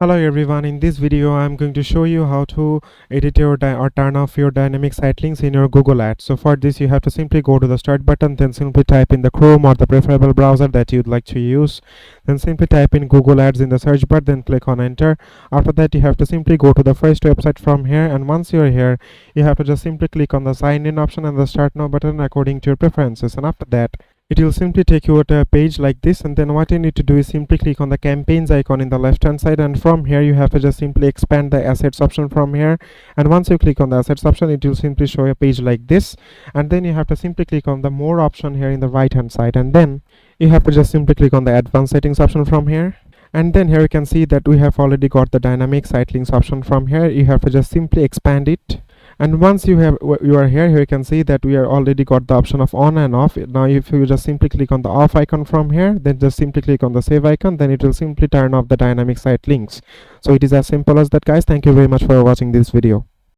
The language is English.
Hello everyone, in this video I'm going to show you how to edit your or turn off your dynamic site links in your Google Ads. So for this you have to simply go to the start button, then simply type in the Chrome or the preferable browser that you'd like to use. Then simply type in Google Ads in the search bar, then click on enter. After that you have to simply go to the first website from here, and once you're here you have to just simply click on the sign in option and the start now button according to your preferences, and after that it will simply take you to a page like this, and then what you need to do is simply click on the campaigns icon in the left hand side, and from here you have to just simply expand the assets option from here. And once you click on the assets option, it will simply show a page like this, and then you have to simply click on the more option here in the right hand side, and then you have to just simply click on the advanced settings option from here. And then here you can see that we have already got the dynamic site links option from here. You have to just simply expand it, and once you are here you can see that we are already got the option of on and off. Now if you just simply click on the off icon from here, then just simply click on the save icon, then it will simply turn off the dynamic site links. So it is as simple as that, guys. Thank you very much for watching this video.